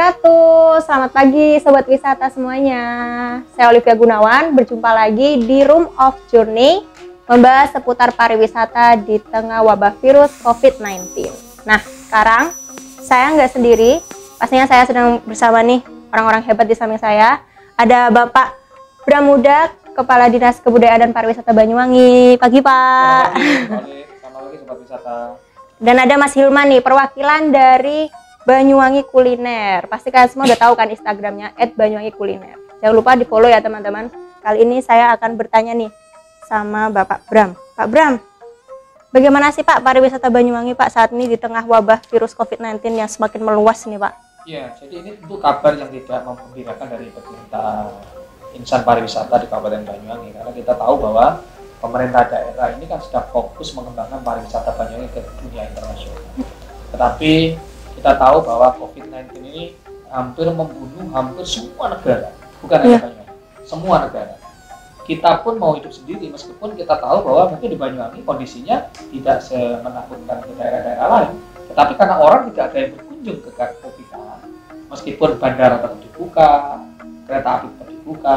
wabarakatuh. Selamat pagi Sobat Wisata semuanya. Saya Olivia Gunawan, berjumpa lagi di Room of Journey, membahas seputar pariwisata di tengah wabah virus COVID-19. Nah, sekarang saya nggak sendiri, pastinya saya sedang bersama nih orang-orang hebat di samping saya. Ada Bapak Bramuda, Kepala Dinas Kebudayaan dan Pariwisata Banyuwangi. Pagi Pak. Selamat pagi Sobat Wisata. Dan ada Mas Hilman nih, perwakilan dari Banyuwangi Kuliner. Pasti kalian semua udah tahu kan Instagramnya @banyuwangikuliner. Jangan lupa di follow ya teman-teman. Kali ini saya akan bertanya nih sama Bapak Bram. Pak Bram, bagaimana sih Pak pariwisata Banyuwangi Pak saat ini di tengah wabah virus COVID-19 yang semakin meluas nih Pak? Iya, jadi ini tentu kabar yang tidak menggembirakan dari pemerintah insan pariwisata di Kabupaten Banyuwangi, karena kita tahu bahwa pemerintah daerah ini kan sedang fokus mengembangkan pariwisata Banyuwangi ke dunia internasional. Tetapi kita tahu bahwa COVID-19 ini hampir membunuh hampir semua negara, bukan hanya Banyuwangi, semua negara. Kita pun mau hidup sendiri, meskipun kita tahu bahwa mungkin di Banyuwangi kondisinya tidak semenakutkan ke daerah-daerah lain. Tetapi karena orang tidak ada yang berkunjung ke kita, meskipun bandara tetap dibuka, kereta api tetap dibuka,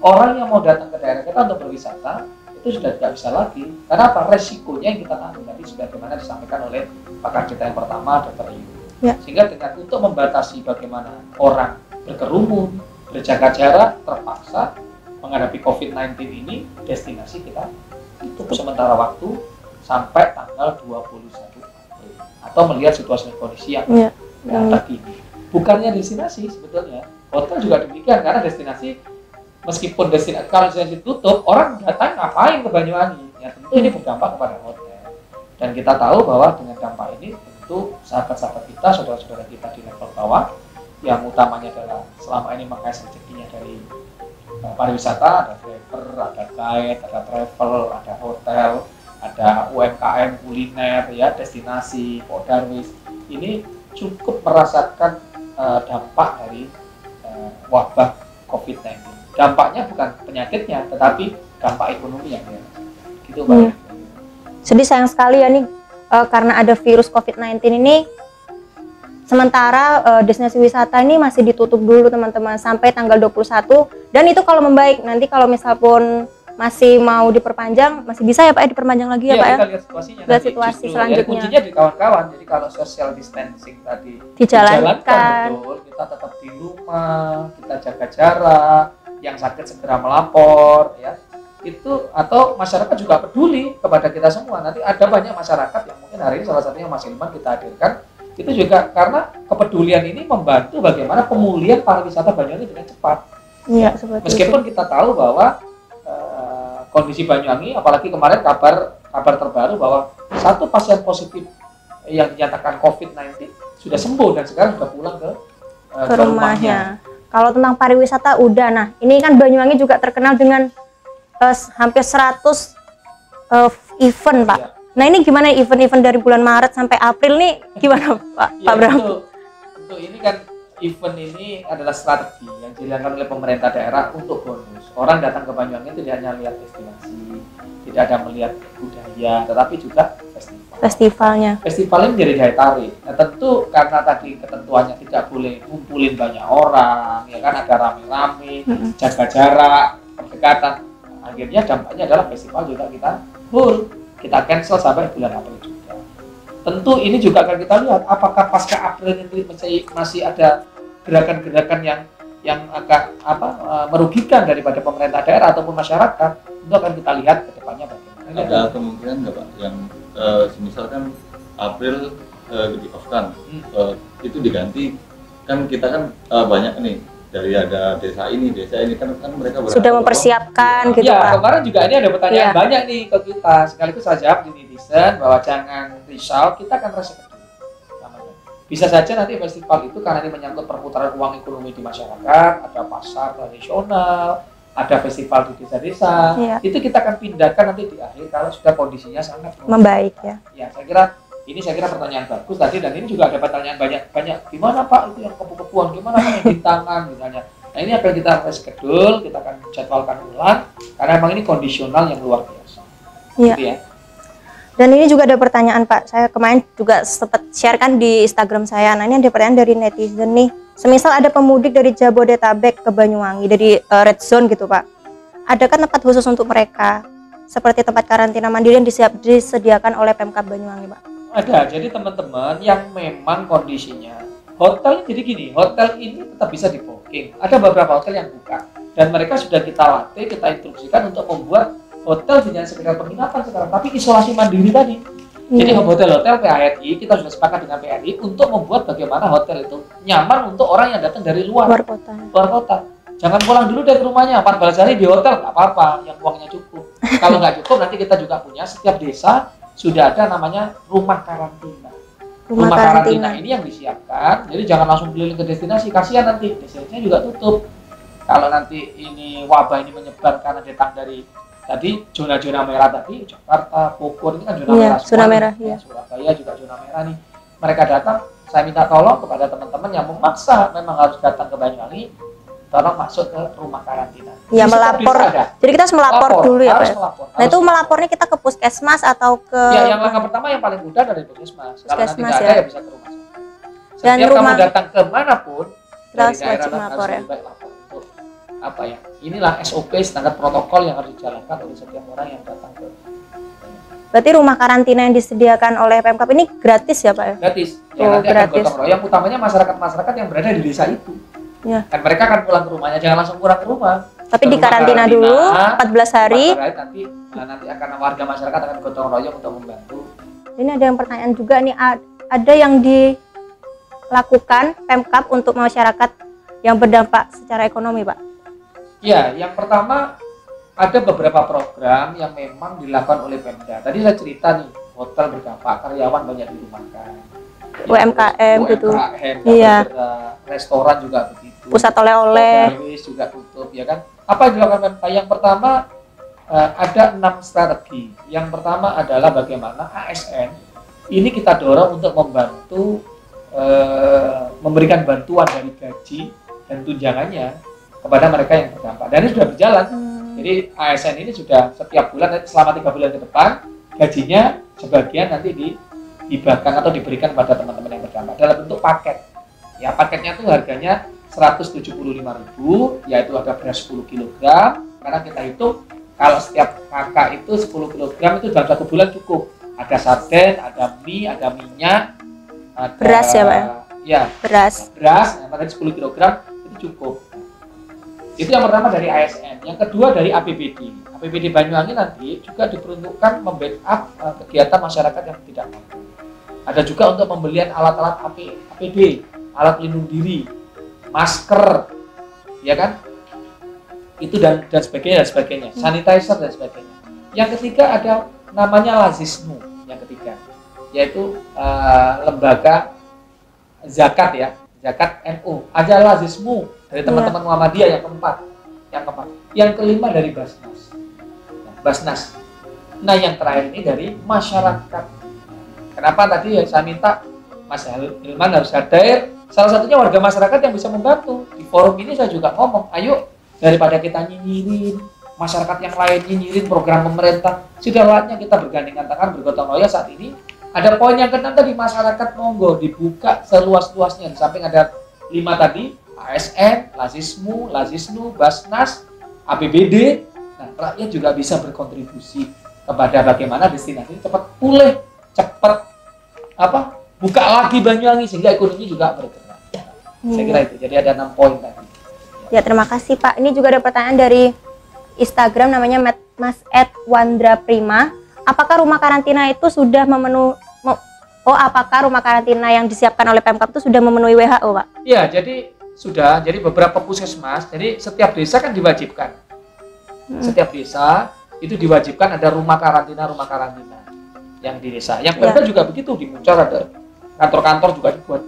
orang yang mau datang ke daerah kita untuk berwisata itu sudah tidak bisa lagi. Karena apa? Resikonya yang kita tanggung tadi sebagaimana disampaikan oleh pakar kita yang pertama, Dr. Iyu. Ya. Sehingga dengan untuk membatasi bagaimana orang berkerumun, berjaga jarak, terpaksa menghadapi COVID-19 ini, destinasi kita tutup sementara waktu sampai tanggal 21 April. Atau melihat situasi kondisi yang tadi ini. Bukannya destinasi sebetulnya, hotel juga demikian, karena destinasi meskipun kalau destinasi tutup, orang datang ngapain ke Banyuwangi? Ya tentu ini berdampak kepada hotel. Dan kita tahu bahwa dengan dampak ini tentu sahabat-sahabat kita, saudara-saudara kita di level bawah, yang utamanya adalah selama ini mengais rezekinya dari pariwisata, ada driver, ada guide, ada travel, ada hotel, ada UMKM kuliner, ya destinasi, Podarwis. Ini cukup merasakan dampak dari wabah COVID-19. Dampaknya bukan penyakitnya, tetapi dampak ekonomi yang gitu Pak. Jadi sayang sekali ya nih karena ada virus COVID-19 ini, sementara destinasi wisata ini masih ditutup dulu teman-teman sampai tanggal 21, dan itu kalau membaik nanti kalau misal pun masih mau diperpanjang, masih bisa ya Pak ya diperpanjang lagi ya Pak ya? Kita lihat situasinya. Lihat situasi selanjutnya. Ya, kuncinya di kawan-kawan. Jadi kalau social distancing tadi dijalankan, betul, kita tetap di rumah, kita jaga jarak, yang sakit segera melapor, ya. Itu atau masyarakat juga peduli kepada kita semua. Nanti ada banyak masyarakat yang mungkin hari ini salah satunya Mas Hilman kita hadirkan. Itu juga karena kepedulian ini membantu bagaimana pemulihan pariwisata Banyuwangi dengan cepat. Iya, meskipun itu. Kita tahu bahwa kondisi Banyuwangi, apalagi kemarin kabar terbaru bahwa satu pasien positif yang dinyatakan COVID-19 sudah sembuh dan sekarang sudah pulang ke rumahnya. Kalau tentang pariwisata udah, nah ini kan Banyuwangi juga terkenal dengan hampir 100 event Pak. Ya. Nah ini gimana event-event dari bulan Maret sampai April nih gimana Pak? Ya, Pak Bram? Untuk ini kan event ini adalah strategi yang dilakukan oleh pemerintah daerah untuk bonus. Orang datang ke Banyuwangi itu tidak hanya lihat destinasi, tidak ada melihat budaya, tetapi juga festivalnya. Festival ini menjadi daya tarik. Nah tentu karena tadi ketentuannya tidak boleh kumpulin banyak orang, ya kan ada rame-rame, jaga jarak, pendekatan. Akhirnya dampaknya adalah festival juga kita kita cancel sampai bulan April juga. Tentu ini juga akan kita lihat apakah pasca April ini masih ada gerakan-gerakan yang agak merugikan daripada pemerintah daerah ataupun masyarakat. Itu akan kita lihat ke depannya bagaimana. Ada kemungkinan nggak Pak yang misalkan April di off kan itu diganti, kan kita kan banyak nih dari ada desa ini kan mereka sudah mempersiapkan gitu ya, Pak. Kemarin juga ini ada pertanyaan banyak nih ke kita, sekaligus saya jawab di netizen bahwa jangan risau, kita akan research dulu. Bisa saja nanti festival itu karena ini menyangkut perputaran uang ekonomi di masyarakat, ada pasar tradisional, ada festival di desa-desa, itu kita akan pindahkan nanti di akhir kalau sudah kondisinya sangat membaik ya. Ya, saya kira pertanyaan bagus tadi, dan ini juga ada pertanyaan banyak gimana Pak itu yang kebu-kebuan, gimana Pak yang di tangan misalnya. Nah ini akan kita reschedule, kita akan jadwalkan ulang karena memang ini kondisional yang luar biasa. Iya. Gitu ya. Dan ini juga ada pertanyaan Pak, saya kemarin juga sempat sharekan di Instagram saya. Nah ini ada pertanyaan dari netizen nih, semisal ada pemudik dari Jabodetabek ke Banyuwangi dari red zone gitu Pak, adakah tempat khusus untuk mereka seperti tempat karantina mandiri yang disediakan oleh Pemkab Banyuwangi Pak? Ada, jadi teman-teman yang memang kondisinya hotel, jadi gini, hotel ini tetap bisa di booking. Ada beberapa hotel yang buka dan mereka sudah kita latih, kita instruksikan untuk membuat hotel tidak sekedar penginapan sekarang, tapi isolasi mandiri tadi. Jadi hotel-hotel PARI, kita sudah sepakat dengan PARI untuk membuat bagaimana hotel itu nyaman untuk orang yang datang dari luar kota. Luar kota. Jangan pulang dulu dari rumahnya, 14 hari di hotel, nggak apa-apa, yang uangnya cukup. Kalau nggak cukup, nanti kita juga punya, setiap desa sudah ada namanya rumah karantina. Rumah karantina ini yang disiapkan, jadi jangan langsung keliling ke destinasi, kasihan nanti, destinasinya juga tutup. Kalau nanti ini wabah ini menyebar karena datang dari tadi zona-zona merah tadi, Jakarta, Bogor, ini kan zona merah semua. Zona merah, ya. Surabaya juga zona merah nih. Mereka datang, saya minta tolong kepada teman-teman yang memaksa memang harus datang ke Banyuwangi, tolong masuk ke rumah karantina. Ya, melapor. Jadi kita harus melapor dulu ya Pak. Nah itu melapornya kita ke puskesmas atau ke? Ya, yang langkah pertama yang paling mudah dari puskesmas. Kalau nanti nggak ada ya bisa ke rumah sakit. Dan Setiap rumah, kamu datang ke manapun dari daerah wajib melapor ya. Lapor untuk apa ya? Inilah SOP standar protokol yang harus dijalankan oleh setiap orang yang datang ke. Berarti rumah karantina yang disediakan oleh Pemkab ini gratis ya Pak ya? Gratis. Ya, nanti gratis. akan gotong royong, utamanya masyarakat-masyarakat yang berada di desa itu. Ya. Dan mereka akan pulang ke rumahnya, jangan langsung pulang ke rumah. Tapi di karantina dulu 14 hari. Nanti akan warga masyarakat akan gotong royong untuk membantu. Ini ada yang pertanyaan juga nih, ada yang dilakukan Pemkab untuk masyarakat yang berdampak secara ekonomi Pak? Ya, yang pertama ada beberapa program yang memang dilakukan oleh Pemda. Tadi saya cerita nih, hotel berdampak, karyawan banyak dirumahkan. UMKM gitu. Iya. Restoran juga begitu. Pusat oleh-oleh. Juga tutup, ya kan? Apa yang dilakukan Pemda? Yang pertama ada 6 strategi. Yang pertama adalah bagaimana ASN ini kita dorong untuk membantu memberikan bantuan dari gaji dan tunjangannya kepada mereka yang terdampak. Dan ini sudah berjalan. Jadi ASN ini sudah setiap bulan selama 3 bulan ke depan gajinya sebagian nanti dihibahkan atau diberikan pada teman-teman yang terdampak dalam bentuk paket. Ya, paketnya tuh harganya 175.000, yaitu ada beras 10 kg. Karena kita hitung kalau setiap kakak itu 10 kg itu dalam 1 bulan cukup. Ada sarden, ada mie, ada minyak, ada beras ya Pak? Ya, beras, yang tadi 10 kg itu cukup. Itu yang pertama dari ASN. Yang kedua dari APBD. APBD Banyuwangi nanti juga diperuntukkan membackup kegiatan masyarakat yang tidak mampu. Ada juga untuk pembelian alat-alat APD, alat pelindung diri, masker, ya kan? Itu dan sebagainya, sanitizer dan sebagainya. Yang ketiga ada namanya Lazismu, yang ketiga, yaitu lembaga zakat ya, zakat NU. Ada Lazismu dari teman-teman Muhammadiyah yang keempat. Yang kelima dari Basnas. Nah, yang terakhir ini dari masyarakat. Kenapa tadi saya minta Mas Hilman harus hadir? Salah satunya warga masyarakat yang bisa membantu. Di forum ini saya juga ngomong, ayo daripada kita nyinyirin masyarakat yang lain, nyinyirin program pemerintah, sudah latnya kita bergandengan tangan, bergotong royong saat ini. Ada poin yang keenam tadi, masyarakat monggo dibuka seluas-luasnya. Di samping ada 5 tadi, ASN, Lazismu, Basnas, APBD. Nah, rakyat juga bisa berkontribusi kepada bagaimana destinasi ini cepat pulih, cepat buka lagi Banyuwangi sehingga ekonomi juga bergerak. Saya kira itu. Jadi ada 6 poin tadi. Ya, terima kasih Pak. Ini juga ada pertanyaan dari Instagram namanya Mas Wandra Prima. Apakah rumah karantina itu sudah apakah rumah karantina yang disiapkan oleh Pemkab itu sudah memenuhi WHO, Pak? Ya, jadi sudah. Jadi beberapa puskesmas, jadi setiap desa kan diwajibkan. Setiap desa itu diwajibkan ada rumah karantina yang di desa. Yang Pemda juga begitu, di Muncar ada kantor-kantor juga dibuat.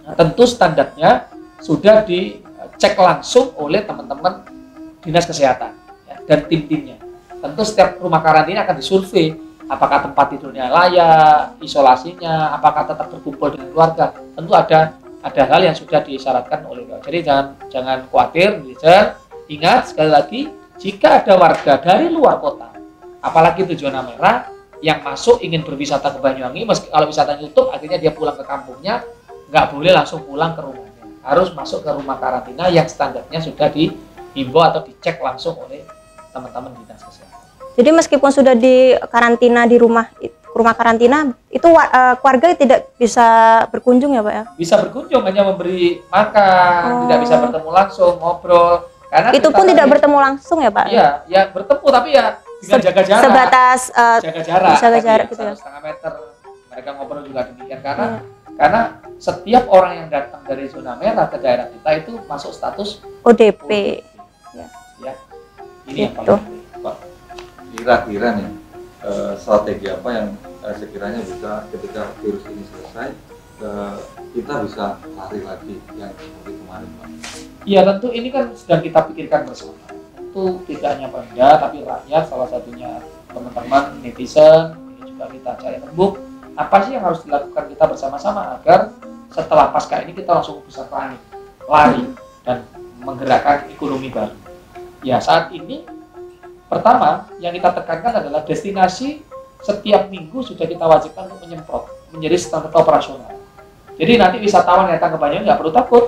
Nah, tentu standarnya sudah dicek langsung oleh teman-teman dinas kesehatan ya, dan tim-timnya. Tentu setiap rumah karantina akan disurvei apakah tempat tidurnya layak, isolasinya, apakah tetap berkumpul dengan keluarga. Tentu ada hal yang sudah disyaratkan oleh WHO. Jadi jangan khawatir, ingat sekali lagi, jika ada warga dari luar kota, apalagi itu zona merah yang masuk ingin berwisata ke Banyuwangi, meski kalau wisatanya tutup, akhirnya dia pulang ke kampungnya, nggak boleh langsung pulang ke rumahnya. harus masuk ke rumah karantina yang standarnya sudah dihimbau atau dicek langsung oleh teman-teman dinas kesehatan. Jadi meskipun sudah di karantina di rumah karantina itu keluarga tidak bisa berkunjung ya Pak ya? Bisa berkunjung, hanya memberi makan, tidak bisa bertemu langsung, ngobrol. Karena itu pun tidak bertemu langsung ya Pak? Iya, ya bertemu tapi ya dengan jaga jarak. Sebatas jaga jarak gitu ya. 1,5 meter. Mereka ngobrol juga demikian karena setiap orang yang datang dari zona merah ke daerah kita itu masuk status ODP. Ya. Ini yang Gitu. paling penting. Pak, kira-kira nih strategi apa yang sekiranya bisa ketika virus ini selesai kita bisa lari lagi yang seperti kemarin Pak? Iya, tentu ini kan sedang kita pikirkan bersama. Tentu tidak hanya Pemda tapi rakyat, salah satunya teman-teman netizen, ini juga kita cari rembuk apa sih yang harus dilakukan kita bersama-sama agar setelah pasca ini kita langsung bisa lari dan menggerakkan ekonomi baru. Ya, saat ini pertama yang kita tekankan adalah destinasi setiap minggu sudah kita wajibkan untuk menyemprot menjadi standar operasional. Jadi nanti wisatawan yang datang ke Banyuwangi nggak perlu takut,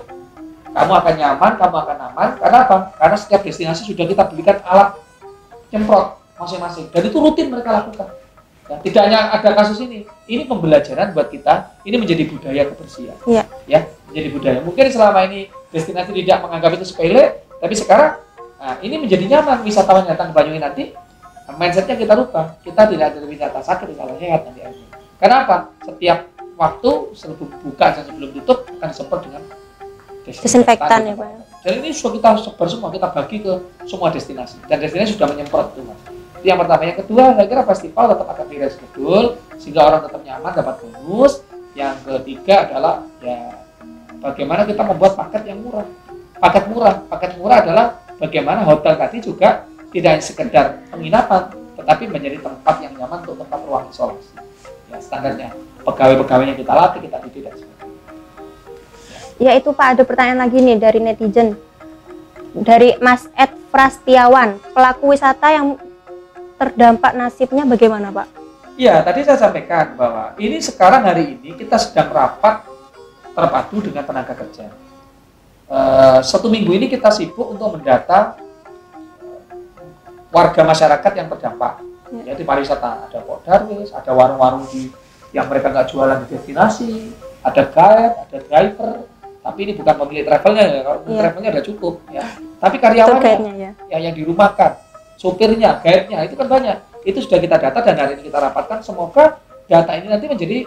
kamu akan nyaman, kamu akan aman. Karena apa? Karena setiap destinasi sudah kita belikan alat nyemprot masing-masing dan itu rutin mereka lakukan. Ya, tidak hanya ada kasus ini pembelajaran buat kita, ini menjadi budaya kebersihan. Iya. Ya, menjadi budaya. Mungkin selama ini destinasi tidak menganggap itu sepele, tapi sekarang ini menjadi nyaman wisatawan yang datang ke Banyuwangi nanti. Mindsetnya kita rubah, kita tidak ada wisata sakit, wisata sehat nanti. Kenapa? Setiap waktu sebelum buka dan sebelum tutup akan disemprot dengan desinfektan ya Pak. Dan ini sudah kita sebar semua, kita bagi ke semua destinasi dan destinasi sudah menyemprot itu Mas. Itu yang pertama. Yang kedua, saya kira festival tetap akan direschedule sehingga orang tetap nyaman, dapat bonus. Yang ketiga adalah ya bagaimana kita membuat paket yang murah. Paket murah adalah bagaimana hotel tadi juga tidak hanya sekedar penginapan, tetapi menjadi tempat yang nyaman untuk tempat ruang isolasi. Ya, standarnya pegawai-pegawainya kita latih, kita didik dan sebagainya. Ya itu Pak, ada pertanyaan lagi nih dari netizen. Dari Mas Ed Prastiawan, pelaku wisata yang terdampak nasibnya bagaimana Pak? Ya, tadi saya sampaikan bahwa ini sekarang hari ini kita sedang rapat terpadu dengan tenaga kerja. 1 minggu ini kita sibuk untuk mendata warga masyarakat yang terdampak. Ya, di pariwisata ada Podarwis, ada warung-warung yang mereka nggak jualan di destinasi, ada guide, ada driver. Tapi ini bukan pemilik travelnya ya, kalau travelnya udah cukup ya. Tapi karyawannya ya, yang dirumahkan, sopirnya, guide-nya itu kan banyak. Itu sudah kita data dan hari ini kita rapatkan. Semoga data ini nanti menjadi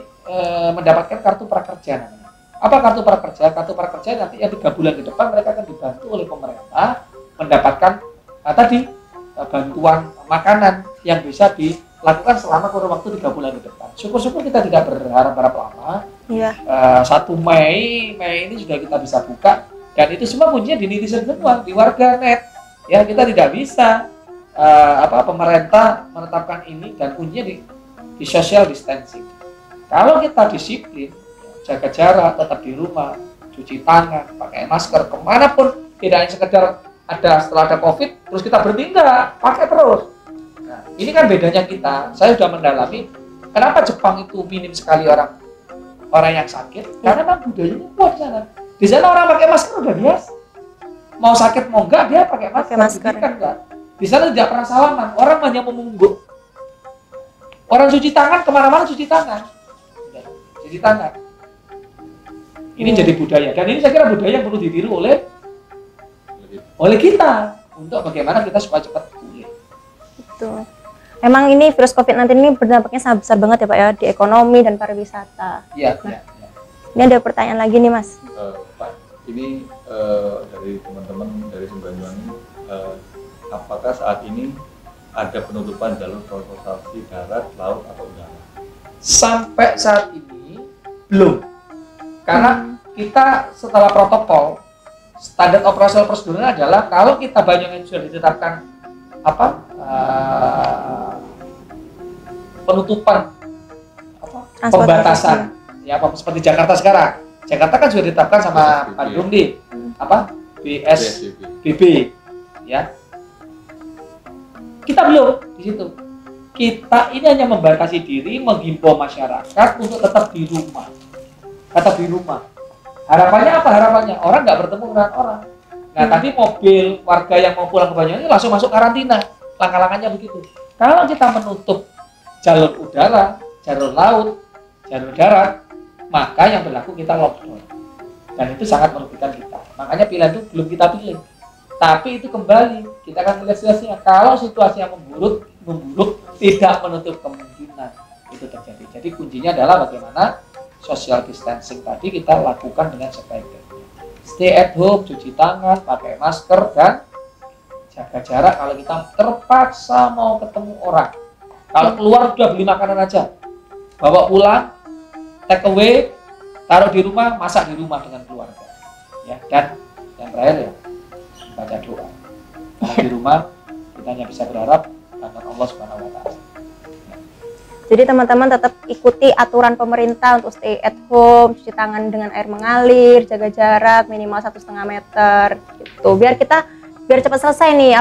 mendapatkan kartu prakerja namanya. Apa kartu prakerja? Kartu prakerja nanti yang 3 bulan ke depan mereka akan dibantu oleh pemerintah mendapatkan bantuan makanan yang bisa dilakukan selama kurun waktu 3 bulan ke depan. Syukur-syukur kita tidak berharap lama. Iya. 1 Mei ini sudah kita bisa buka dan itu semua kuncinya di netizen semua, di warganet. Ya, kita tidak bisa pemerintah menetapkan ini dan kuncinya di social distancing. Kalau kita disiplin, jaga jarak, tetap di rumah, cuci tangan, pakai masker, kemanapun, tidak hanya sekedar setelah ada COVID, terus kita berhenti, enggak, pakai terus. Nah, ini kan bedanya kita. Saya sudah mendalami, kenapa Jepang itu minim sekali orang yang sakit, karena memang budayanya kuat di sana. Di sana orang pakai masker udah biasa. Mau sakit mau enggak, dia pakai masker. Kan enggak. Di sana tidak pernah salaman, orang hanya memungguk. Orang cuci tangan, kemana-mana cuci tangan. Cuci tangan. Ini jadi budaya, dan ini saya kira budaya yang perlu ditiru oleh kita untuk bagaimana kita supaya cepat pulih. Betul. Emang ini virus COVID-19 ini berdampaknya sangat besar banget ya Pak ya di ekonomi dan pariwisata. Iya. Nah, ini ada pertanyaan lagi nih Mas. Pak, ini dari teman-teman dari Banyuwangi, apakah saat ini ada penutupan jalur transportasi darat, laut atau udara? Sampai saat ini belum, karena kita setelah protokol standar operasional prosedurnya adalah kalau kita Banyuwangi sudah ditetapkan penutupan pembatasan ya seperti Jakarta sekarang. Jakarta kan sudah ditetapkan sama Bandung di BSBB ya. Kita belum di situ. Kita ini hanya membatasi diri, menghimbau masyarakat untuk tetap di rumah. Harapannya apa? Harapannya orang nggak bertemu dengan orang. Nah, tadi mobil warga yang mau pulang ke Banyuwangi langsung masuk karantina. Langkah-langkahnya begitu. Kalau kita menutup jalur udara, jalur laut, jalur darat, maka yang berlaku kita lockdown. Dan itu sangat merugikan kita. Makanya pilihan itu belum kita pilih. Tapi itu kembali, kita akan melihat situasinya. Kalau situasinya memburuk, tidak menutup kemungkinan itu terjadi. Jadi kuncinya adalah bagaimana social distancing tadi kita lakukan dengan sebaik-baiknya. Stay at home, cuci tangan, pakai masker, dan jaga jarak kalau kita terpaksa mau ketemu orang. Kalau keluar udah beli makanan aja, bawa pulang, take away, taruh di rumah, masak di rumah dengan keluarga. Ya, dan yang terakhir ya, baca doa. Kalau di rumah kita hanya bisa berharap akan Allah Subhanahu wa taala. Jadi teman-teman tetap ikuti aturan pemerintah untuk stay at home, cuci tangan dengan air mengalir, jaga jarak minimal 1,5 meter gitu. Biar cepat selesai nih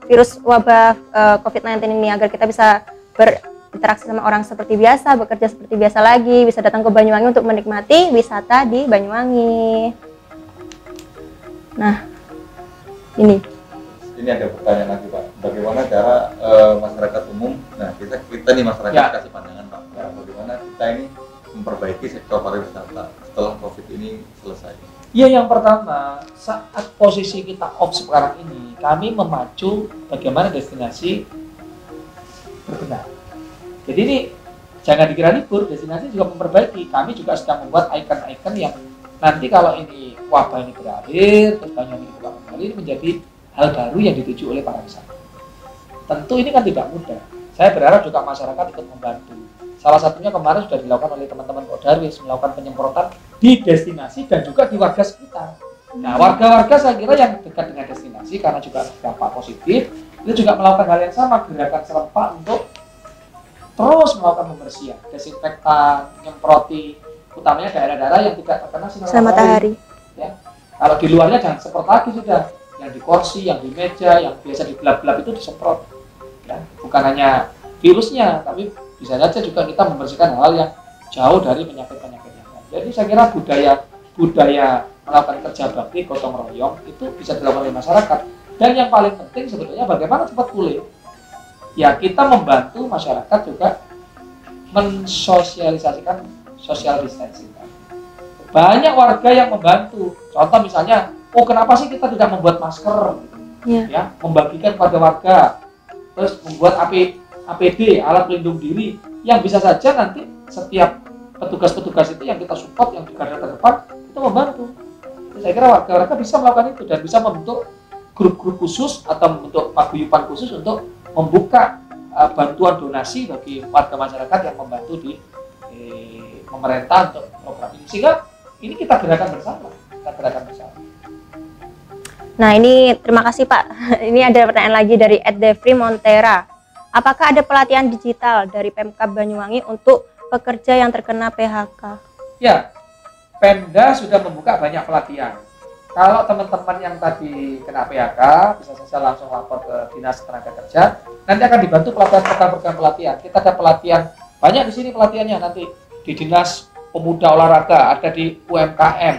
virus wabah COVID-19 ini, agar kita bisa berinteraksi sama orang seperti biasa, bekerja seperti biasa lagi, bisa datang ke Banyuwangi untuk menikmati wisata di Banyuwangi. Nah, ini ada pertanyaan lagi Pak, bagaimana cara masyarakat umum, nah kita nih masyarakat kasih pandangan Pak, bagaimana kita ini memperbaiki sektor pariwisata setelah COVID ini selesai? Iya, yang pertama, saat posisi kita off sekarang ini, kami memacu bagaimana destinasi berbenah. Jadi ini jangan dikira libur, destinasi juga memperbaiki. Kami juga sedang membuat ikon-ikon yang nanti kalau ini wabah ini berakhir, terus Banyuwangi dibuka kembali, ini menjadi hal baru yang dituju oleh para wisata. Tentu ini kan tidak mudah. Saya berharap juga masyarakat ikut membantu. Salah satunya kemarin sudah dilakukan oleh teman-teman Kodarwis, melakukan penyemprotan di destinasi dan juga di warga sekitar. Nah, warga-warga saya kira yang dekat dengan destinasi karena juga dampak positif, itu juga melakukan hal yang sama, gerakan serempak untuk terus melakukan pembersihan, desinfektan, menyemproti, utamanya daerah-daerah yang tidak terkena sinar matahari. Ya. Kalau di luarnya jangan semprot lagi sudah. Yang di kursi, yang di meja, yang biasa di gelap-gelap itu disemprot. Ya, bukan hanya virusnya, tapi bisa saja juga kita membersihkan hal yang jauh dari penyakit-penyakit yang lain. Jadi saya kira budaya melakukan kerja bakti gotong royong itu bisa dilakukan oleh masyarakat. Dan yang paling penting sebetulnya bagaimana cepat pulih. Ya, kita membantu masyarakat juga mensosialisasikan social distancing. Banyak warga yang membantu. Contoh misalnya, kenapa sih kita tidak membuat masker? Ya, membagikan kepada warga. Terus membuat APD, alat pelindung diri, yang bisa saja nanti setiap petugas-petugas itu yang kita support, yang di garda terdepan, itu membantu. Jadi saya kira warga-warga bisa melakukan itu dan bisa membentuk grup-grup khusus atau membentuk paguyuban khusus untuk membuka bantuan donasi bagi warga masyarakat yang membantu di pemerintah untuk program ini. Sehingga ini kita gerakan bersama. Nah, ini terima kasih Pak. Ini ada pertanyaan lagi dari @devri Montera. Apakah ada pelatihan digital dari Pemkab Banyuwangi untuk pekerja yang terkena PHK? Ya, Pemda sudah membuka banyak pelatihan. Kalau teman-teman yang tadi kena PHK, bisa saja langsung lapor ke Dinas Tenaga Kerja. Nanti akan dibantu program pelatihan. Kita ada pelatihan, banyak di sini pelatihannya nanti di Dinas Pemuda Olahraga, ada di UMKM.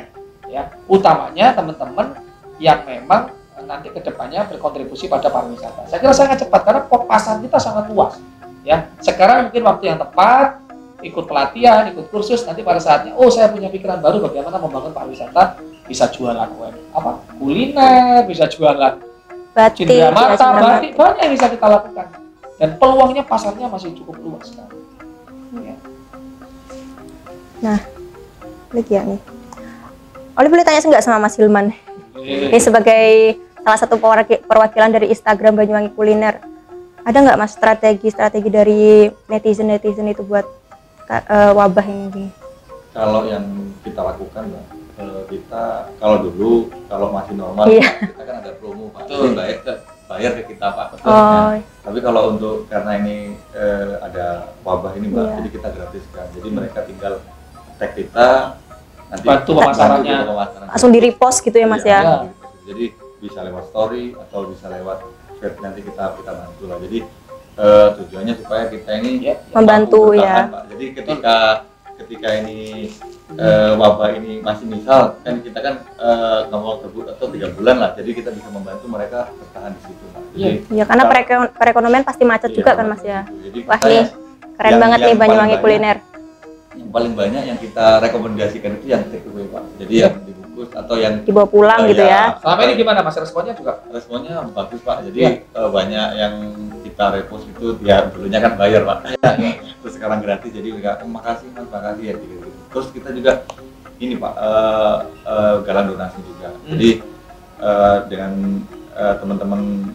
Ya, utamanya teman-teman yang memang nanti kedepannya berkontribusi pada pariwisata. Saya kira sangat cepat karena pasar kita sangat luas. Ya, sekarang mungkin waktu yang tepat, ikut pelatihan, ikut kursus, nanti pada saatnya, saya punya pikiran baru bagaimana membangun pariwisata, bisa jualan kuliner, bisa jualan batik, cenderamata, batik, banyak yang bisa kita lakukan. Dan peluangnya pasarnya masih cukup luas sekali. Ya. Nah, lagi ya nih. Oleh boleh tanya nggak sama Mas Hilman? Ini sebagai salah satu perwakilan dari Instagram Banyuwangi Kuliner, ada nggak Mas strategi dari netizen itu buat wabah ini? Kalau yang kita lakukan, kita kalau masih normal, kita kan ada promo Pak, bayar ke kita Pak. Tapi kalau untuk karena ini ada wabah ini Mbak, jadi kita gratiskan. Jadi mereka tinggal tag kita, nanti bantu pemasarannya, langsung di repost gitu ya Mas ya. Jadi bisa lewat story atau bisa lewat chat, nanti kita bantu lah. Jadi tujuannya supaya kita ini membantu ya. Pak. Jadi ketika ketika ini wabah ini masih misal kan kita kan nggak mau terbut atau 3 bulan lah, jadi kita bisa membantu mereka bertahan di situ Pak. Jadi Iya, karena perekonomian pasti macet juga kan Mas ya. Jadi Wah kita nih keren banget nih Banyuwangi kuliner. Yang paling banyak yang kita rekomendasikan itu yang take away Pak. Jadi yang dibungkus atau yang Dibawa pulang gitu ya. Selama ini gimana Mas responnya juga? Responnya bagus Pak. Jadi banyak yang kita repost itu dia dulunya kan bayar Pak. Terus sekarang gratis, jadi enggak makasih Mas, makasih ya gitu. Terus kita juga ini Pak galang donasi juga. Jadi dengan teman-teman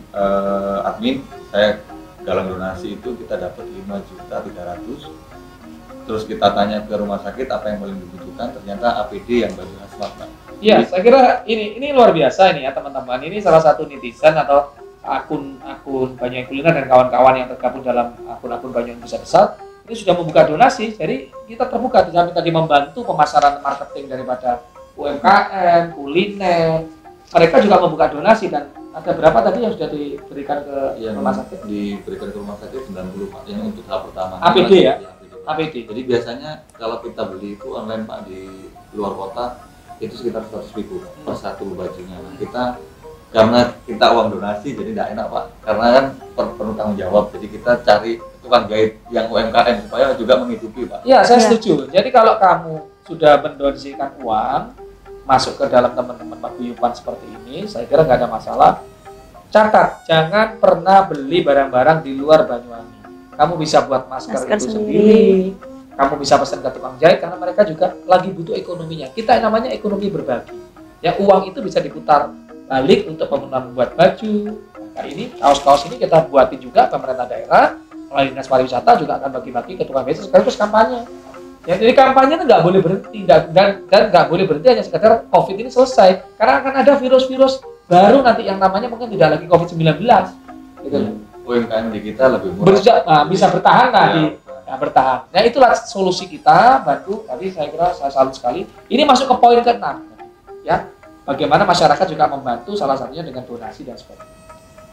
admin saya galang donasi itu kita dapat 5.300.000. Terus kita tanya ke rumah sakit apa yang paling dibutuhkan, ternyata APD yang baju hazmat Pak. Iya, saya kira ini luar biasa ini ya teman-teman. Ini salah satu netizen atau akun Banyuwangi Kuliner dan kawan-kawan yang tergabung dalam akun-akun Banyuwangi Besar ini sudah membuka donasi. Jadi kita terbuka di samping tadi membantu pemasaran marketing daripada UMKM, kuliner. Mereka juga membuka donasi dan ada berapa tadi yang sudah diberikan ke rumah sakit? Diberikan ke rumah sakit 90 Pak. Ini untuk tahap pertama. APD ya? APD. Jadi biasanya kalau kita beli itu online Pak di luar kota itu sekitar 100.000 per satu bajunya. Nah, kita karena kita uang donasi jadi tidak enak Pak, karena kan perlu tanggung jawab. Jadi kita cari tukang jahit yang UMKM supaya juga menghidupi Pak. Iya, saya setuju. Jadi kalau kamu sudah mendonasikan uang masuk ke dalam teman-teman paguyuban seperti ini, saya kira nggak ada masalah. Catat, jangan pernah beli barang-barang di luar Banyuwangi. Kamu bisa buat masker itu sendiri, kamu bisa pesan ke tukang jahit karena mereka juga lagi butuh ekonominya. Kita namanya ekonomi berbagi. Ya uang itu bisa diputar balik untuk membuat baju. Nah ini kaos-kaos ini kita buatin juga pemerintah daerah melalui dinas pariwisata juga akan bagi-bagi ke tukang jahit sekaligus kampanye. Ya, jadi kampanye itu nggak boleh berhenti dan nggak boleh berhenti hanya sekedar COVID ini selesai karena akan ada virus-virus baru nanti yang namanya mungkin tidak lagi COVID-19. Gitu. UMKM di kita lebih murah. Bisa bertahan bertahan. Nah itulah solusi kita bantu. Tadi saya kira saya salut sekali. Ini masuk ke poin ke-6 ya. Bagaimana masyarakat juga membantu salah satunya dengan donasi dan sebagainya.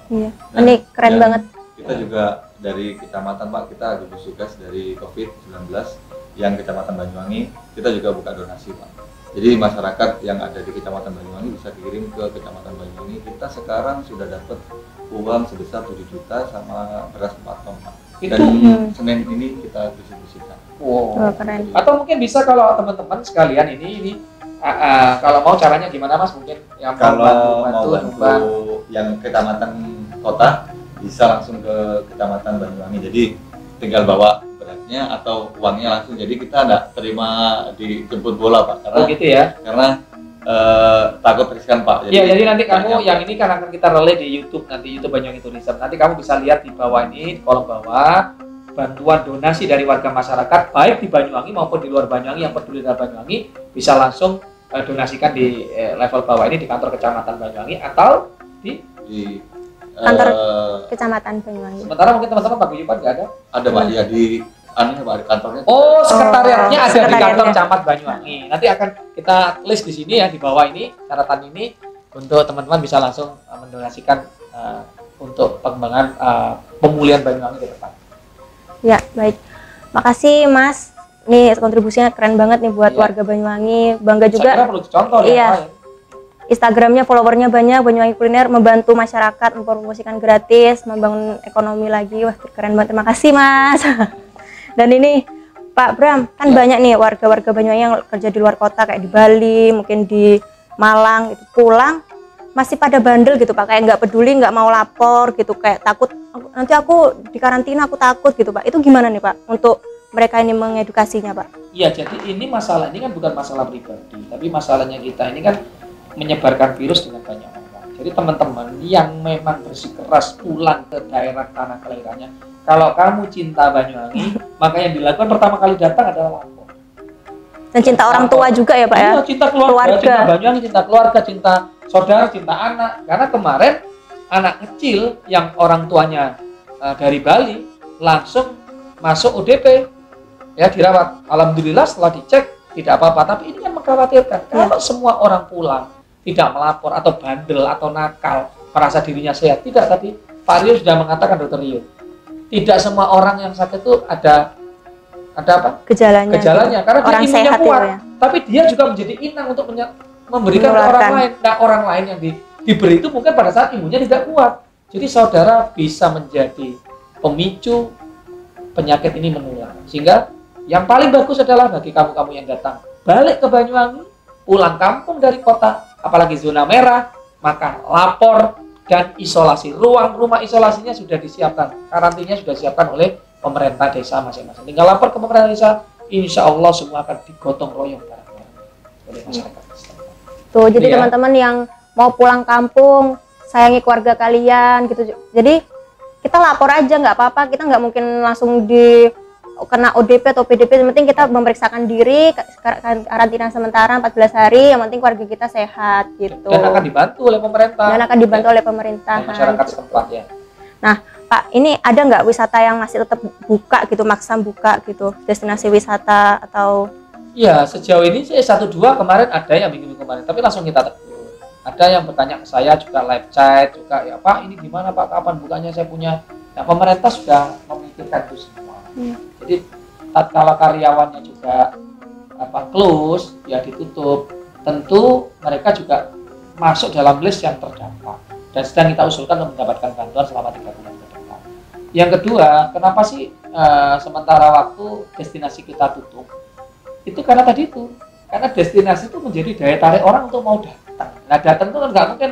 Iya. Ini keren banget. Kita juga dari kecamatan Pak, kita gugus tugas dari COVID-19 yang kecamatan Banyuwangi, kita juga buka donasi Pak. Jadi masyarakat yang ada di kecamatan Banyuwangi bisa dikirim ke kecamatan Banyuwangi. Kita sekarang sudah dapat uang sebesar 7 juta sama beras 4 ton Pak. Dan Senin ini kita distribusikan. Wow, keren. Atau mungkin bisa kalau teman-teman sekalian ini kalau mau caranya gimana Mas? Mungkin yang kalau mau bantu yang kecamatan kota bisa langsung ke kecamatan Banyuwangi. Jadi tinggal bawa berasnya atau uangnya langsung. Jadi kita tidak terima dijemput bola Pak. Karena gitu ya. Karena takut riskan Pak. Iya, jadi nanti kamu yang ini kan akan kita relay di YouTube, nanti YouTube Banyuwangi Tourism. Nanti kamu bisa lihat di bawah ini, di kolom bawah, bantuan donasi dari warga masyarakat baik di Banyuwangi maupun di luar Banyuwangi yang peduli dengan Banyuwangi bisa langsung donasikan di level bawah ini di kantor kecamatan Banyuwangi atau di kantor kecamatan Banyuwangi. Sementara mungkin teman-teman paguyuban nggak ada? Ada Pak ya di Pak kantornya. Oh, sekretariatnya ada di kantor Camat Banyuwangi. Nanti akan kita list di sini ya di bawah ini catatan ini untuk teman-teman bisa langsung mendonasikan untuk pengembangan pemulihan Banyuwangi ke depan. Ya, baik. Makasih Mas. Nih kontribusinya keren banget nih buat warga Banyuwangi. Bangga juga. Saya kira perlu dicontoh ya. Instagramnya followernya banyak, Banyuwangi Kuliner membantu masyarakat mempromosikan gratis, membangun ekonomi lagi. Wah, keren banget. Terima kasih Mas. Dan ini Pak Bram, kan banyak nih warga-warga Banyuwangi yang kerja di luar kota kayak di Bali, mungkin di Malang itu pulang masih pada bandel gitu Pak, kayak nggak peduli, nggak mau lapor gitu, kayak takut nanti aku di karantina, aku takut gitu Pak. Itu gimana nih Pak untuk mereka ini mengedukasinya Pak? Iya, jadi ini masalah ini kan bukan masalah pribadi, tapi masalahnya kita ini kan menyebarkan virus dengan banyak orang. Jadi teman-teman yang memang bersikeras pulang ke daerah tanah kelahirannya, kalau kamu cinta Banyuwangi, maka yang dilakukan pertama kali datang adalah lapor. Dan cinta orang tua juga ya Pak ya? Iya, cinta keluarga, cinta Banyuwangi, cinta keluarga, cinta saudara, cinta anak. Karena kemarin anak kecil yang orang tuanya dari Bali langsung masuk ODP, ya dirawat. Alhamdulillah setelah dicek tidak apa-apa, tapi ini kan mengkhawatirkan. Kalau semua orang pulang tidak melapor atau bandel atau nakal, merasa dirinya sehat, tidak. Tadi Pak Rio sudah mengatakan, Dr. Rio, tidak semua orang yang sakit itu ada ada apa? Gejalanya. Gejalanya karena dia Orang imunnya sehat kuat, itu ya. tapi dia juga menjadi inang untuk memberikan ke orang lain. Nah, orang lain yang diberi itu mungkin pada saat imunnya tidak kuat. Jadi saudara bisa menjadi pemicu penyakit ini menular. Sehingga yang paling bagus adalah bagi kamu-kamu yang datang balik ke Banyuwangi, pulang kampung dari kota, apalagi zona merah, maka lapor dan isolasi. Rumah isolasinya sudah disiapkan, karantinanya sudah disiapkan oleh pemerintah desa masing-masing. Tinggal lapor ke pemerintah desa, insya Allah semua akan digotong royong oleh masyarakat. Tuh, jadi ya, teman-teman yang mau pulang kampung, sayangi keluarga kalian gitu. Jadi kita lapor aja, nggak apa-apa. Kita nggak mungkin langsung kena ODP atau PDP. Yang penting kita memeriksakan diri, karantina sementara 14 hari. Yang penting keluarga kita sehat gitu. Dan akan dibantu oleh pemerintah. Dan akan dibantu oleh pemerintah. Masyarakat setempat ya. Nah, Pak, ini ada nggak wisata yang masih tetap buka gitu, maksa buka gitu, destinasi wisata atau? Ya, sejauh ini sih 1-2 kemarin ada yang minggu kemarin, tapi langsung kita tegur. Ada yang bertanya ke saya juga live chat juga, ya Pak, ini gimana Pak, kapan bukanya saya punya? Nah, pemerintah sudah memikirkan itu semua. Jadi, tatkala karyawannya juga close, ya ditutup, tentu mereka juga masuk dalam list yang terdampak. Dan sedang kita usulkan untuk mendapatkan bantuan selama 3 bulan ke depan. Yang kedua, kenapa sih sementara waktu destinasi kita tutup? Itu karena tadi itu, karena destinasi itu menjadi daya tarik orang untuk mau datang. Nah, datang itu kan nggak mungkin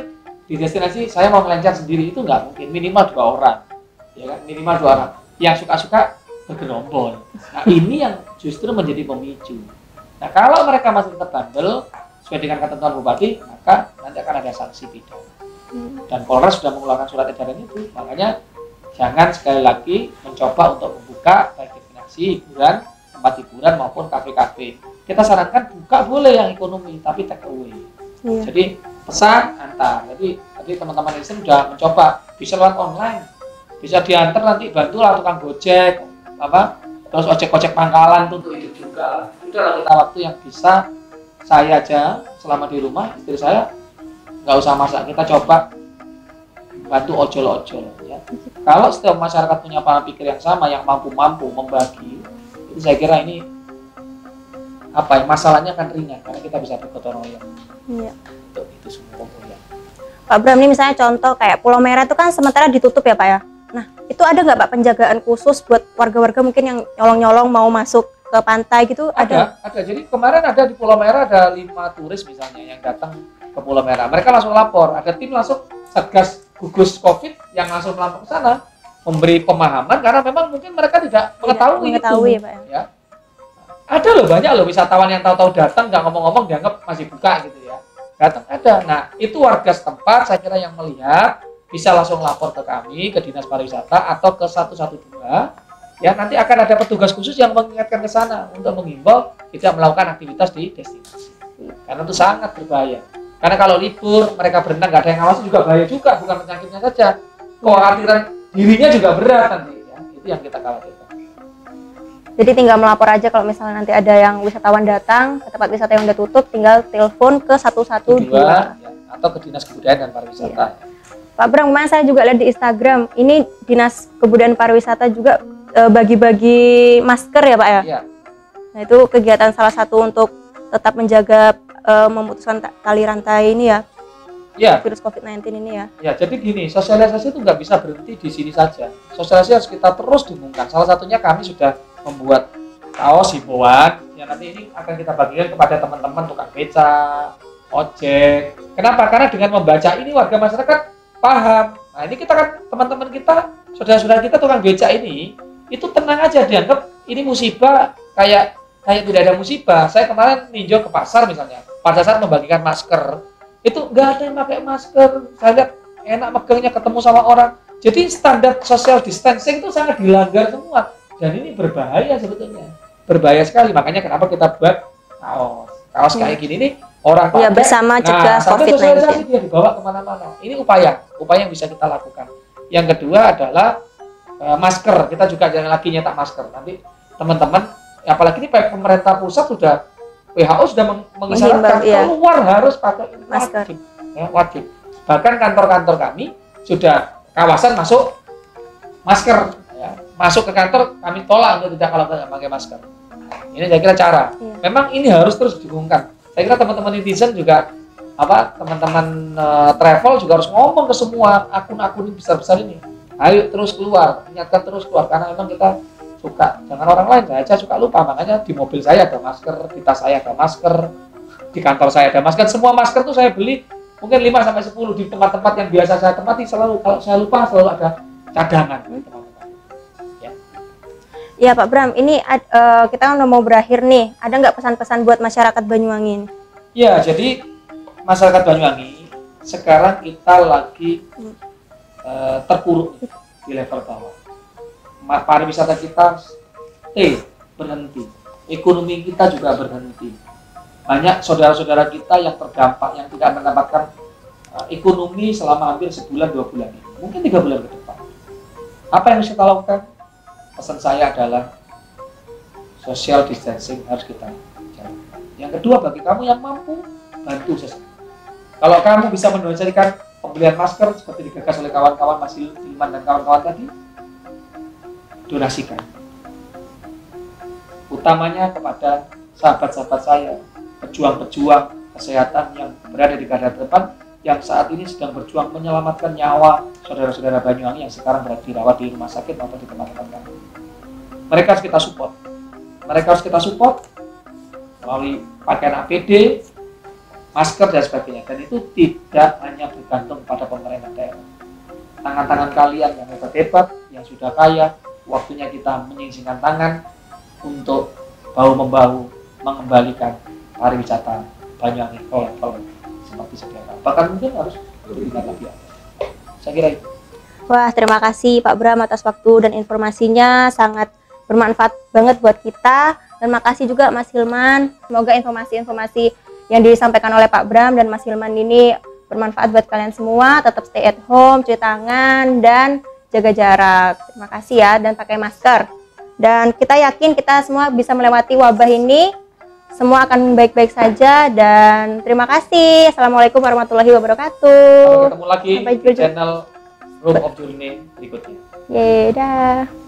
di destinasi saya mau melancar sendiri, itu nggak mungkin, minimal 2 orang, ya kan, minimal 2 orang. Yang suka-suka bergerombol. Nah, ini yang justru menjadi pemicu. Nah, kalau mereka masih tetap bandel sesuai dengan ketentuan bupati, maka nanti akan ada sanksi pidana. Dan Polres sudah mengeluarkan surat edaran itu. Makanya jangan sekali lagi mencoba untuk membuka baik destinasi hiburan, tempat hiburan maupun kafe-kafe. Kita sarankan buka boleh yang ekonomi, tapi take away. Jadi pesan antar. Jadi tadi teman-teman ini sudah mencoba bisa lewat online, bisa diantar nanti bantulah tukang Gojek, terus ojek-ojek pangkalan tuh untuk hidup juga. Udahlah kita waktu yang bisa saya aja selama di rumah, istri saya nggak usah masak, kita coba bantu ojol-ojol ya. Kalau setiap masyarakat punya pola pikir yang sama, yang mampu-mampu membagi, itu saya kira ini masalahnya akan ringan karena kita bisa bergotong royong. Iya. Itu semua ya. Pak Bram, ini misalnya contoh kayak Pulau Merah itu kan sementara ditutup ya Pak ya. Nah, itu ada nggak Pak penjagaan khusus buat warga-warga mungkin yang nyolong-nyolong mau masuk ke pantai gitu? Ada. Jadi kemarin ada di Pulau Merah ada 5 turis misalnya yang datang ke Pulau Merah. Mereka langsung lapor, ada tim langsung Satgas gugus COVID yang langsung melapor ke sana memberi pemahaman karena memang mungkin mereka tidak mengetahui itu. Ya, Pak, ya. Ada loh, banyak loh wisatawan yang tahu-tahu datang nggak ngomong-ngomong dianggap masih buka gitu ya. Datang ada. Nah, itu warga setempat saya kira yang melihat bisa langsung lapor ke kami, ke Dinas Pariwisata atau ke 112. Ya, nanti akan ada petugas khusus yang mengingatkan ke sana untuk menghimbau tidak melakukan aktivitas di destinasi. Karena itu sangat berbahaya. Karena kalau libur, mereka berenang nggak ada yang ngawasi juga bahaya juga, bukan penyakitnya saja. Kekhawatiran dirinya juga berat nanti. Ya. Itu yang kita khawatirkan. Jadi tinggal melapor aja kalau misalnya nanti ada yang wisatawan datang ke tempat wisata yang udah tutup, tinggal telepon ke 112 ya, atau ke Dinas Kebudayaan dan Pariwisata. Ya. Pak Bram, kemarin saya juga lihat di Instagram, ini Dinas Kebudayaan Pariwisata juga bagi-bagi masker ya Pak ya? Iya. Nah, itu kegiatan salah satu untuk tetap menjaga memutuskan tali rantai ini ya? Ya. Virus COVID-19 ini ya? Ya, jadi gini, sosialisasi itu nggak bisa berhenti di sini saja. Sosialisasi harus kita terus dengungkan. Salah satunya kami sudah membuat kaos himbauan yang nanti ini akan kita bagikan kepada teman-teman tukang beca, ojek. Kenapa? Karena dengan membaca ini warga masyarakat paham. Nah, ini kita kan teman-teman kita, saudara-saudara kita tukang beca ini itu tenang aja, dianggap ini musibah kayak tidak ada musibah. Saya kemarin ninjau ke pasar misalnya, pada saat membagikan masker, itu nggak ada yang pakai masker. Saya lihat enak megangnya, ketemu sama orang. Jadi standar social distancing itu sangat dilanggar semua. Dan ini berbahaya sebetulnya. Berbahaya sekali. Makanya kenapa kita buat kaos kayak gini nih, orang pakai. Ya, bersama cegah COVID-19. Sosialisasi dia dibawa kemana-mana. Ini upaya yang bisa kita lakukan. Yang kedua adalah masker. Kita juga jangan lagi nyetak masker. Nanti teman-teman, apalagi ini pemerintah pusat sudah, WHO sudah mengisyaratkan keluar harus pakai masker. Wajib. Bahkan kantor-kantor kami sudah kawasan masuk masker. Ya, Ya. Masuk ke kantor kami tolak untuk tidak kalau nggak pakai masker. Ini saya kira cara. Iya. Memang ini harus terus didukungkan. Saya kira teman-teman netizen juga teman-teman travel juga harus ngomong ke semua akun-akun besar-besar ini. Ayo terus keluar, ingatkan terus keluar karena memang kita suka. Jangan orang lain, saya aja suka lupa. Makanya di mobil saya ada masker, di tas saya ada masker, di kantor saya ada masker. Semua masker tuh saya beli mungkin 5 sampai 10 di tempat-tempat yang biasa saya tempati, selalu kalau saya lupa selalu ada cadangan teman-teman. Ya Pak Bram, ini kita udah mau berakhir nih. Ada nggak pesan-pesan buat masyarakat Banyuwangi? Ya, jadi masyarakat Banyuwangi sekarang kita lagi terpuruk di level bawah. Pariwisata kita berhenti, ekonomi kita juga berhenti. Banyak saudara-saudara kita yang terdampak, yang tidak mendapatkan ekonomi selama hampir sebulan 2 bulan ini, mungkin 3 bulan ke depan. Apa yang harus kita lakukan? Pesan saya adalah social distancing harus kita jalankan. Yang kedua, bagi kamu yang mampu, bantu sesama. Kalau kamu bisa mendonasikan pembelian masker seperti digagas oleh kawan-kawan Mas Hilman dan kawan-kawan tadi, donasikan. Utamanya kepada sahabat-sahabat saya, pejuang-pejuang kesehatan yang berada di garda depan, yang saat ini sedang berjuang menyelamatkan nyawa saudara-saudara Banyuwangi yang sekarang berada dirawat di rumah sakit maupun di tempat-tempat lain. Mereka harus kita support. Mereka harus kita support melalui pakaian APD, masker dan sebagainya. Dan itu tidak hanya bergantung pada pemerintah daerah. Tangan-tangan kalian yang hebat-hebat, yang sudah kaya, waktunya kita menyingsingkan tangan untuk bahu-membahu mengembalikan pariwisata Banyuwangi ke level seperti sedia kala. Bahkan mungkin harus lebih lebih atas. Saya kira itu. Wah, terima kasih Pak Bram atas waktu dan informasinya, sangat bermanfaat banget buat kita. Dan makasih juga Mas Hilman. Semoga informasi-informasi yang disampaikan oleh Pak Bram dan Mas Hilman ini bermanfaat buat kalian semua. Tetap stay at home, cuci tangan, dan jaga jarak. Terima kasih ya, dan pakai masker. Dan kita yakin kita semua bisa melewati wabah ini. Semua akan baik-baik saja, dan terima kasih. Assalamualaikum warahmatullahi wabarakatuh. Sampai ketemu lagi di channel Room of Journey berikutnya. Yeay, dah.